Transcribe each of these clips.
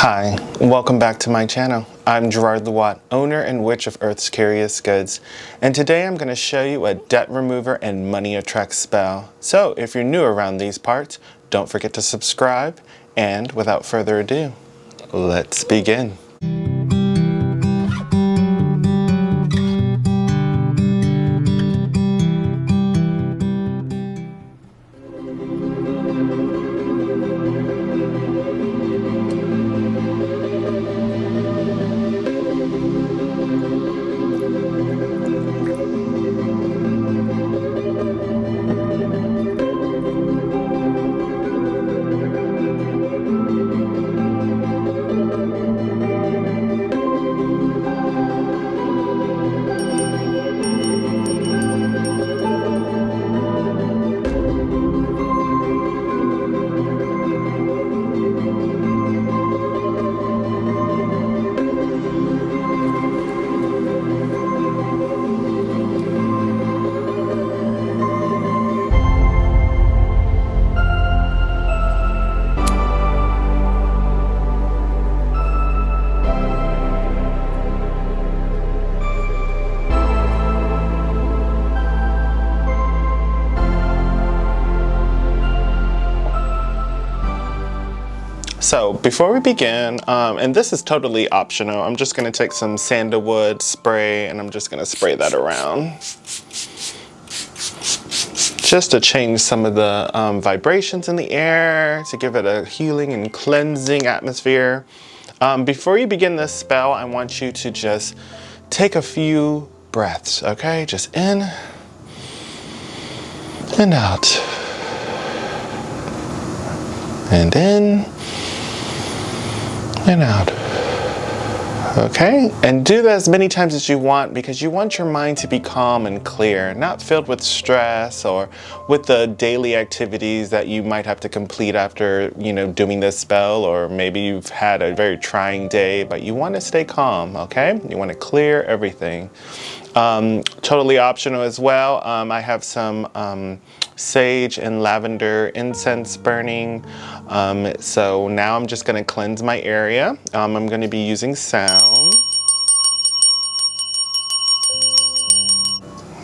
Hi, welcome back to my channel. I'm Gerard the Watt, owner and witch of Earth's Curious Goods, and today I'm going to show you a debt remover and money attract spell. So if you're new around these parts, don't forget to subscribe, and without further ado, let's begin. So before we begin, and this is totally optional, I'm just going to take some sandalwood spray and I'm just going to spray that around. Just to change some of the vibrations in the air, to give it a healing and cleansing atmosphere. Before you begin this spell, I want you to just take a few breaths, okay? Just in and out. And in and out. Okay, and do that as many times as you want, because you want your mind to be calm and clear, not filled with stress or with the daily activities that you might have to complete after, doing this spell, or maybe you've had a very trying day, but you want to stay calm, okay? You want to clear everything. Totally optional as well. I have some sage and lavender incense burning. So now I'm just going to cleanse my area. I'm going to be using sound.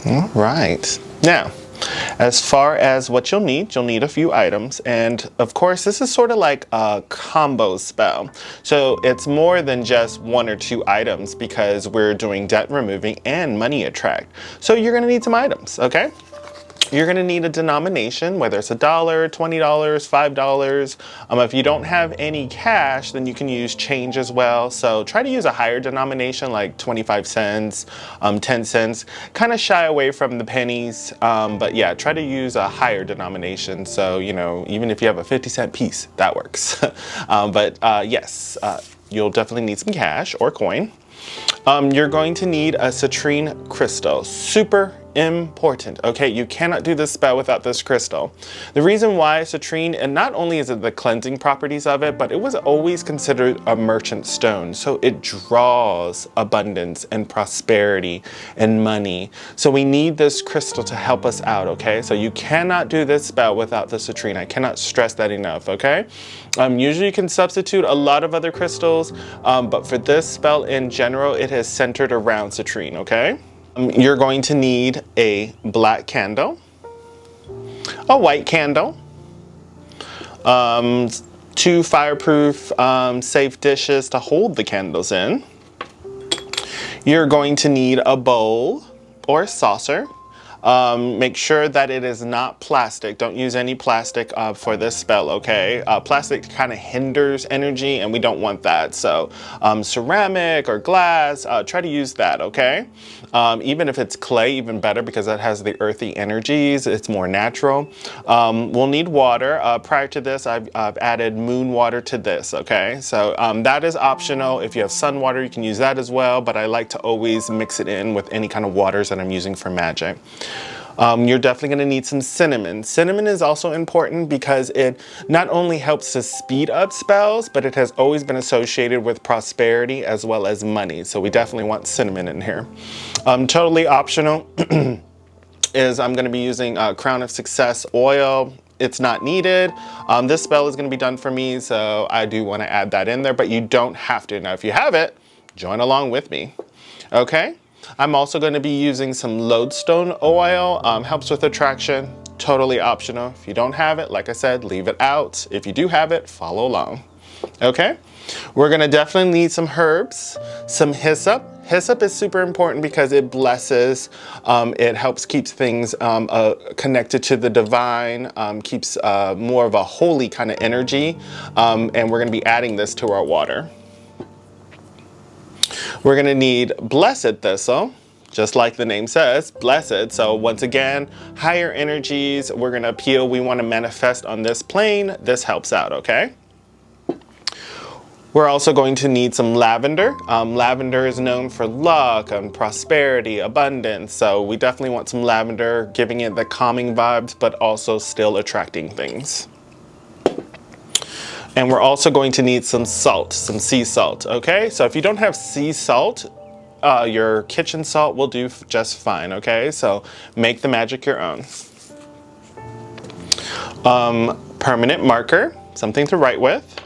All right. Now, as far as what you'll need a few items, and of course this is sort of like a combo spell. So it's more than just one or two items because we're doing debt removing and money attract. So you're gonna need some items, okay? You're gonna need a denomination, whether it's $1, $20, $5. If you don't have any cash, then you can use change as well. So try to use a higher denomination, like 25 cents, 10 cents. Kind of shy away from the pennies, but yeah, try to use a higher denomination. So, even if you have a 50-cent piece, that works. Yes, you'll definitely need some cash or coin. You're going to need a citrine crystal. Super important, okay? You cannot do this spell without this crystal. The reason why citrine, and not only is it the cleansing properties of it, but it was always considered a merchant stone. So it draws abundance and prosperity and money. So we need this crystal to help us out, okay? So you cannot do this spell without the citrine. I cannot stress that enough, okay? Usually you can substitute a lot of other crystals, but for this spell in general, it is centered around citrine, okay? You're going to need a black candle, a white candle, 2 fireproof safe dishes to hold the candles in. You're going to need a bowl or saucer. Make sure that it is not plastic. Don't use any plastic for this spell, okay? Plastic kind of hinders energy and we don't want that. So ceramic or glass, try to use that, okay? Even if it's clay, even better, because that has the earthy energies. It's more natural. We'll need water. Prior to this, I've added moon water to this, okay? So that is optional. If you have sun water, you can use that as well, but I like to always mix it in with any kind of waters that I'm using for magic. You're definitely going to need some cinnamon. Cinnamon is also important because it not only helps to speed up spells, but it has always been associated with prosperity as well as money. So we definitely want cinnamon in here. Totally optional is I'm going to be using Crown of Success oil. it's not needed. This spell is going to be done for me, so I do want to add that in there, but you don't have to. Now, if you have it, join along with me. Okay? I'm also going to be using some lodestone oil. Helps with attraction. Totally optional. If you don't have it, like I said, leave it out. If you do have it, follow along. Okay? We're going to definitely need some herbs, some hyssop. Hyssop is super important because it blesses, it helps keep things connected to the divine, keeps more of a holy kind of energy, and we're going to be adding this to our water. We're going to need blessed thistle, just like the name says, blessed. So once again, higher energies, we're going to appeal, we want to manifest on this plane. This helps out, okay? We're also going to need some lavender. Lavender is known for luck and prosperity, abundance. So we definitely want some lavender, giving it the calming vibes, but also still attracting things. And we're also going to need some salt, some sea salt, okay? So if you don't have sea salt, your kitchen salt will do just fine, okay? So make the magic your own. Permanent marker, something to write with.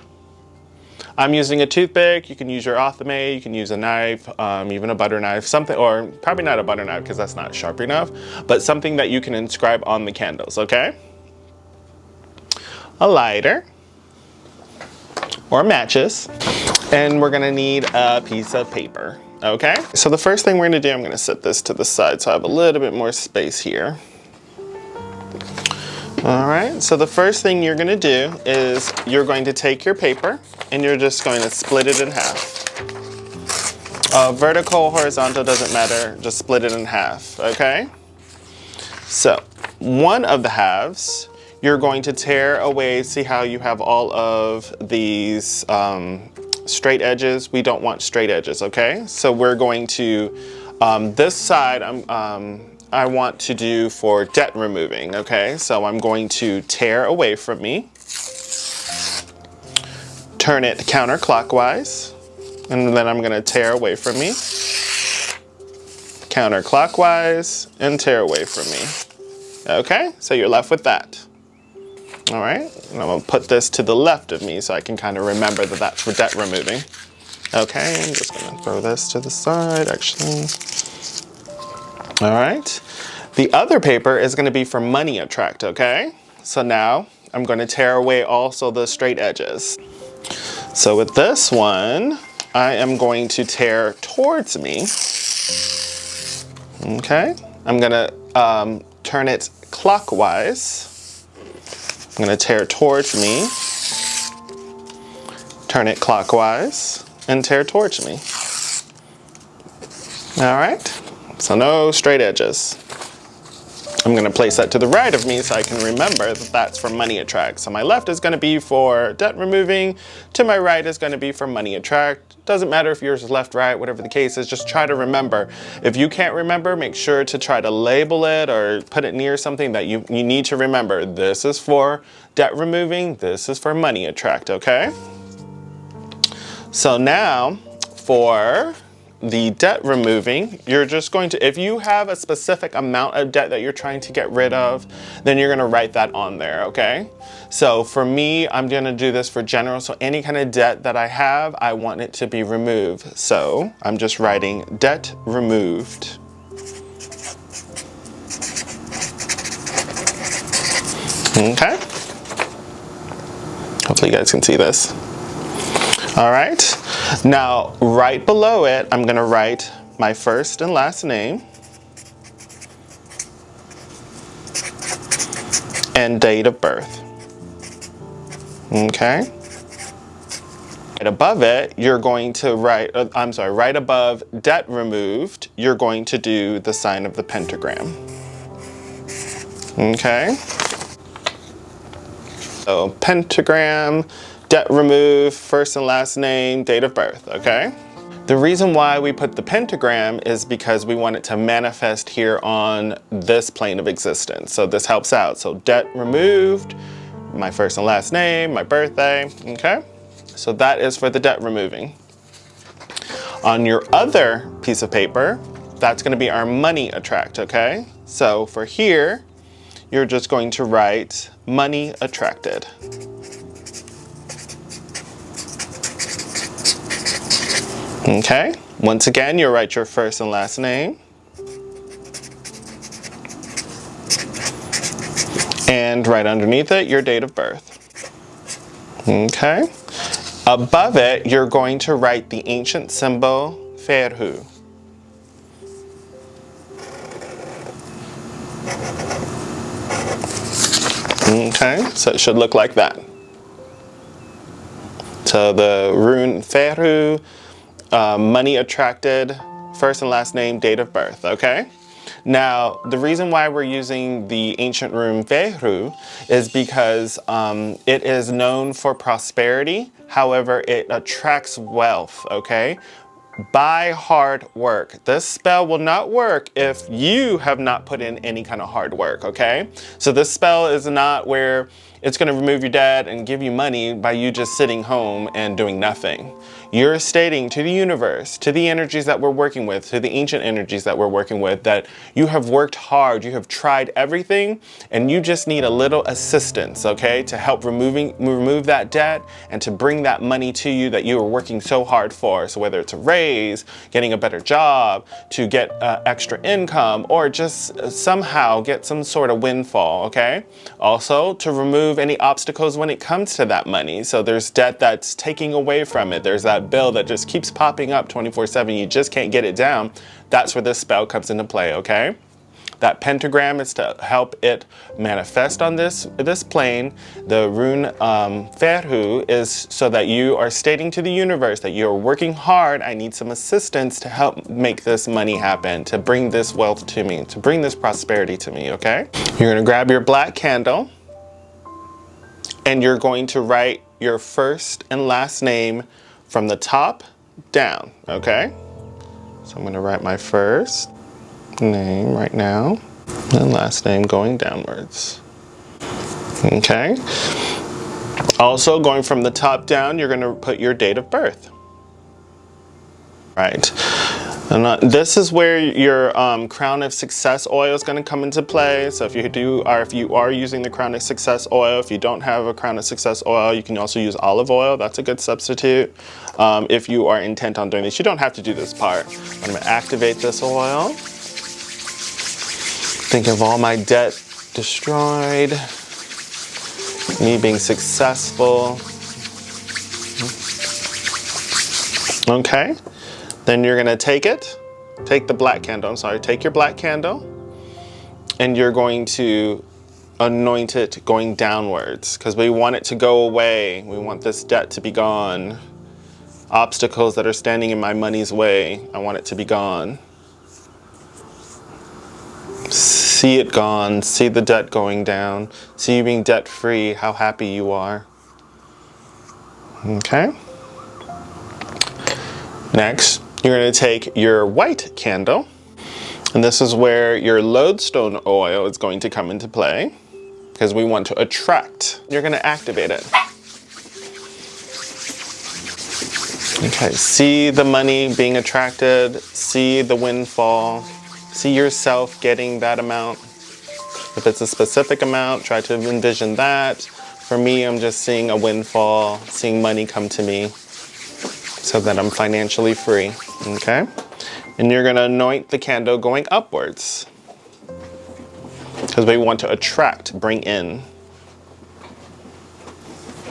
I'm using a toothpick. You can use your EARTHY, you can use a knife, even a butter knife, something, or probably not a butter knife because that's not sharp enough, but something that you can inscribe on the candles, okay? A lighter or matches, and we're gonna need a piece of paper, okay? So the first thing we're gonna do, I'm gonna set this to the side so I have a little bit more space here. All right, so the first thing you're gonna do is you're going to take your paper and you're just going to split it in half. Vertical, horizontal, doesn't matter, just split it in half, okay? So one of the halves, you're going to tear away, see how you have all of these straight edges? We don't want straight edges, okay? So we're going to, this side, I want to do for debt removing, okay? So I'm going to tear away from me, turn it counterclockwise, and then I'm gonna tear away from me, counterclockwise, and tear away from me. Okay, so you're left with that. All right, and I'm gonna put this to the left of me so I can kind of remember that that's for debt removing. Okay, I'm just gonna throw this to the side, actually. All right, the other paper is gonna be for money attract, okay? So now I'm gonna tear away also the straight edges. So with this one, I am going to tear towards me, okay? I'm gonna turn it clockwise. I'm gonna tear towards me, turn it clockwise, and tear towards me. All right, so no straight edges. I'm gonna place that to the right of me so I can remember that that's for money attract. So my left is gonna be for debt removing, to my right is gonna be for money attract. Doesn't matter if yours is left, right, whatever the case is, just try to remember. If you can't remember, make sure to try to label it or put it near something that you need to remember. This is for debt removing, this is for money attract, okay? So now for the debt removing, you're just going to, if you have a specific amount of debt that you're trying to get rid of, then you're gonna write that on there, okay? So for me, I'm gonna do this for general, so any kind of debt that I have, I want it to be removed. So I'm just writing debt removed. Okay? Hopefully you guys can see this. All right, now right below it, I'm gonna write my first and last name and date of birth, okay? Right above it, you're going to write, right above debt removed, you're going to do the sign of the pentagram, okay? So pentagram, debt removed, first and last name, date of birth, okay? The reason why we put the pentagram is because we want it to manifest here on this plane of existence. So this helps out. So debt removed, my first and last name, my birthday, okay? So that is for the debt removing. On your other piece of paper, that's gonna be our money attract, okay? So for here, you're just going to write money attracted. Okay, once again, you'll write your first and last name. And right underneath it, your date of birth. Okay. Above it, you're going to write the ancient symbol ferhu. Okay, so it should look like that. So the rune ferhu, money attracted, first and last name, date of birth, okay? Now, the reason why we're using the ancient rune ferhu is because it is known for prosperity. However, it attracts wealth, okay? By hard work. This spell will not work if you have not put in any kind of hard work, okay? So this spell is not where it's going to remove your debt and give you money by you just sitting home and doing nothing. You're stating to the universe, to the energies that we're working with, to the ancient energies that we're working with, that you have worked hard, you have tried everything, and you just need a little assistance, okay, to help remove that debt and to bring that money to you that you were working so hard for. So whether it's a raise, getting a better job, to get extra income, or just somehow get some sort of windfall, okay? Also, to remove any obstacles when it comes to that money. So there's debt that's taking away from it. There's that bill that just keeps popping up 24/7. You just can't get it down. That's where this spell comes into play, okay? That pentagram is to help it manifest on this plane. The rune ferhu is so that you are stating to the universe that you're working hard. I need some assistance to help make this money happen, to bring this wealth to me, to bring this prosperity to me, okay? You're gonna grab your black candle and you're going to write your first and last name from the top down, okay? So I'm going to write my first name right now and last name going downwards. Okay. Also, going from the top down, you're going to put your date of birth. Right. And this is where your Crown of Success oil is going to come into play. So if you are using the Crown of Success oil, if you don't have a Crown of Success oil, you can also use olive oil. That's a good substitute. If you are intent on doing this, you don't have to do this part. I'm going to activate this oil. Think of all my debt destroyed, me being successful. Okay. Then you're going to take the black candle, take your black candle, and you're going to anoint it going downwards because we want it to go away. We want this debt to be gone. Obstacles that are standing in my money's way, I want it to be gone. See it gone, see the debt going down, see you being debt free, how happy you are. Okay. Next, you're going to take your white candle, and this is where your lodestone oil is going to come into play because we want to attract. You're going to activate it. Okay, see the money being attracted, see the windfall, see yourself getting that amount. If it's a specific amount, try to envision that. For me, I'm just seeing a windfall, seeing money come to me, so that I'm financially free, okay? And you're gonna anoint the candle going upwards because we want to attract, bring in.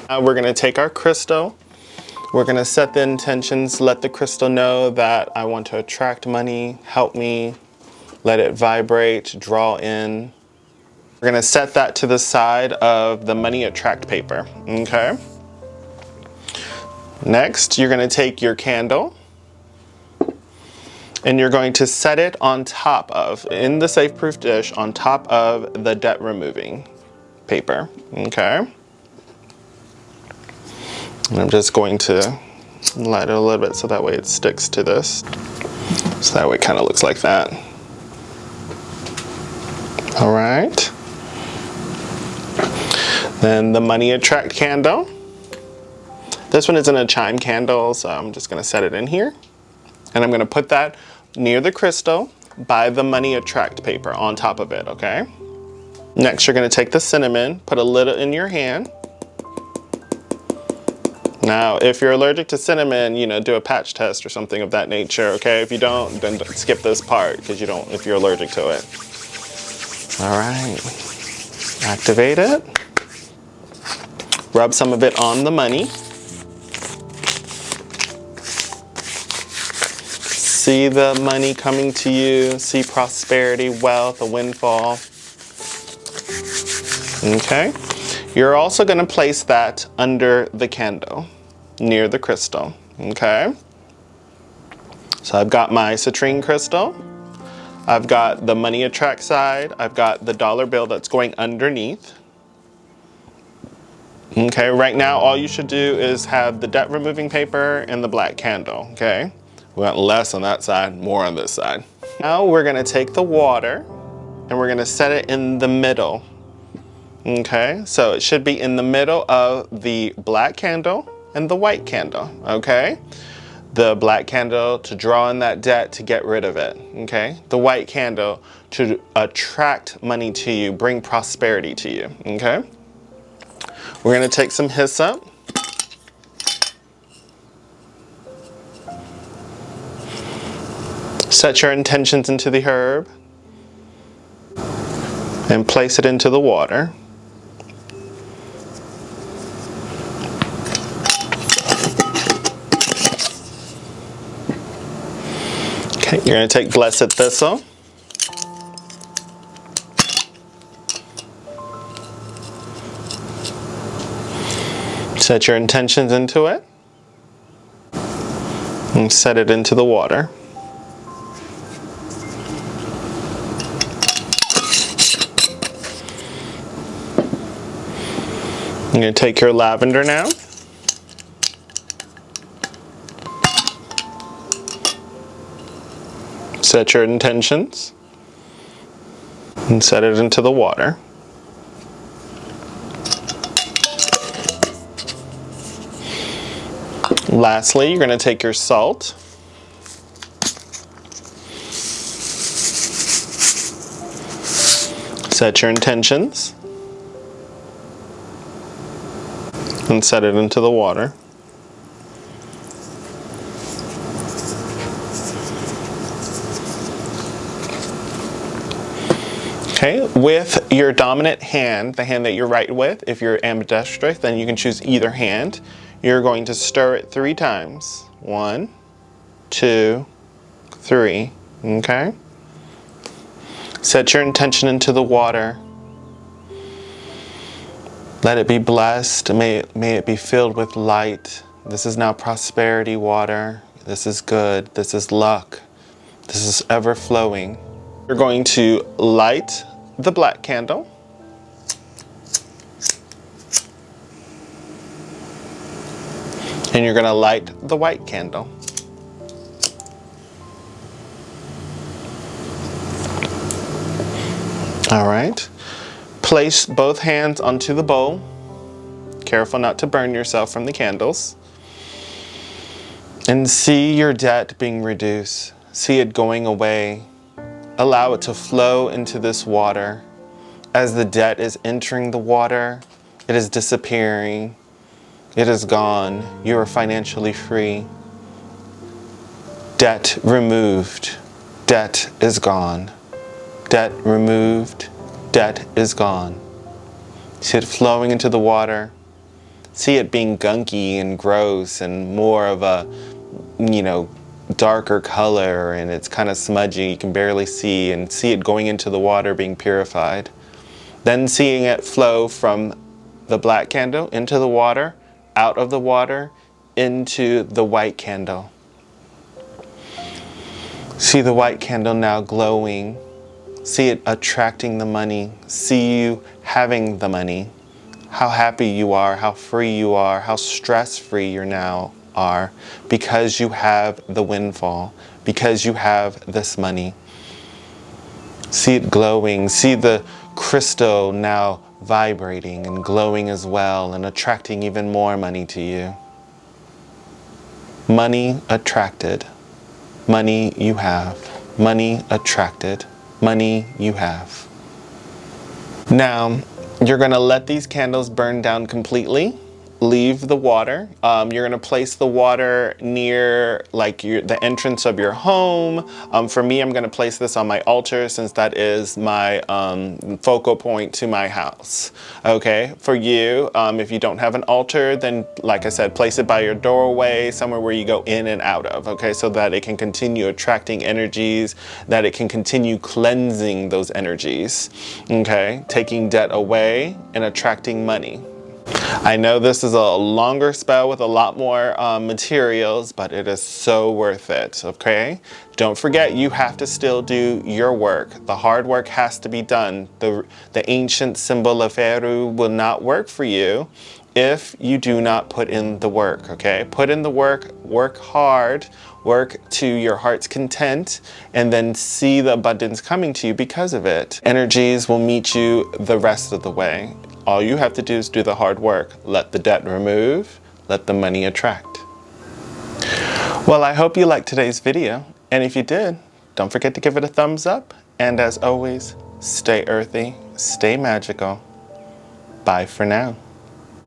Now we're gonna take our crystal. We're gonna set the intentions, let the crystal know that I want to attract money, help me, let it vibrate, draw in. We're gonna set that to the side of the money attract paper, okay? Next, you're going to take your candle and you're going to set it on top of, in the safe-proof dish, on top of the debt removing paper, okay? And I'm just going to light it a little bit so that way it sticks to this. So that way it kind of looks like that. All right. Then the money attract candle. This one isn't a chime candle, so I'm just gonna set it in here. And I'm gonna put that near the crystal by the money attract paper on top of it, okay? Next, you're going to take the cinnamon, put a little in your hand. Now, if you're allergic to cinnamon, you know, do a patch test or something of that nature, okay? If you don't, then skip this part because you don't, if you're allergic to it. All right, activate it. Rub some of it on the money. See the money coming to you, see prosperity, wealth, a windfall. Okay. You're also going to place that under the candle, near the crystal, okay? So I've got my citrine crystal, I've got the money attract side, I've got the dollar bill that's going underneath. Okay, right now all you should do is have the debt removing paper and the black candle, okay? We want less on that side, more on this side. Now we're going to take the water and we're going to set it in the middle. Okay, so it should be in the middle of the black candle and the white candle, okay? The black candle to draw in that debt to get rid of it, okay? The white candle to attract money to you, bring prosperity to you, okay? We're gonna take some hyssop. Set your intentions into the herb and place it into the water. You're going to take blessed thistle. Set your intentions into it. And set it into the water. You're going to take your lavender now. Set your intentions and set it into the water. Lastly, you're going to take your salt. Set your intentions and set it into the water. Okay, with your dominant hand, the hand that you're right with, if you're ambidextrous, then you can choose either hand. You're going to stir it 3 times. 1, 2, 3, okay? Set your intention into the water. Let it be blessed. May it be filled with light. This is now prosperity water. This is good. This is luck. This is ever flowing. You're going to light the black candle. And you're going to light the white candle. All right. Place both hands onto the bowl. Careful not to burn yourself from the candles. And see your debt being reduced. See it going away. Allow it to flow into this water. As the debt is entering the water, it is disappearing. It is gone. You are financially free. Debt removed. Debt is gone. Debt removed. Debt is gone. See it flowing into the water. See it being gunky and gross and more of a, darker color, and it's kind of smudgy. You can barely see, and see it going into the water being purified. Then seeing it flow from the black candle into the water, out of the water, into the white candle. See the white candle now glowing. See it attracting the money. See you having the money. How happy you are, how free you are, how stress-free you now are, because you have the windfall, because you have this money. See it glowing. See the crystal now vibrating and glowing as well and attracting even more money to you. Money attracted. Money you have. Money attracted. Money you have. Now, you're gonna let these candles burn down completely. Leave the water. You're gonna place the water near like the entrance of your home. For me, I'm gonna place this on my altar since that is my focal point to my house. Okay, for you, if you don't have an altar, then like I said, place it by your doorway, somewhere where you go in and out of, okay, so that it can continue attracting energies, that it can continue cleansing those energies, okay, taking debt away and attracting money. I know this is a longer spell with a lot more materials, but it is so worth it, okay? Don't forget, you have to still do your work. The hard work has to be done. The ancient symbol of Eru will not work for you if you do not put in the work, okay? Put in the work hard, work to your heart's content, and then see the abundance coming to you because of it. Energies will meet you the rest of the way. All you have to do is do the hard work. Let the debt remove, let the money attract. Well, I hope you liked today's video. And if you did, don't forget to give it a thumbs up. And as always, stay earthy, stay magical. Bye for now.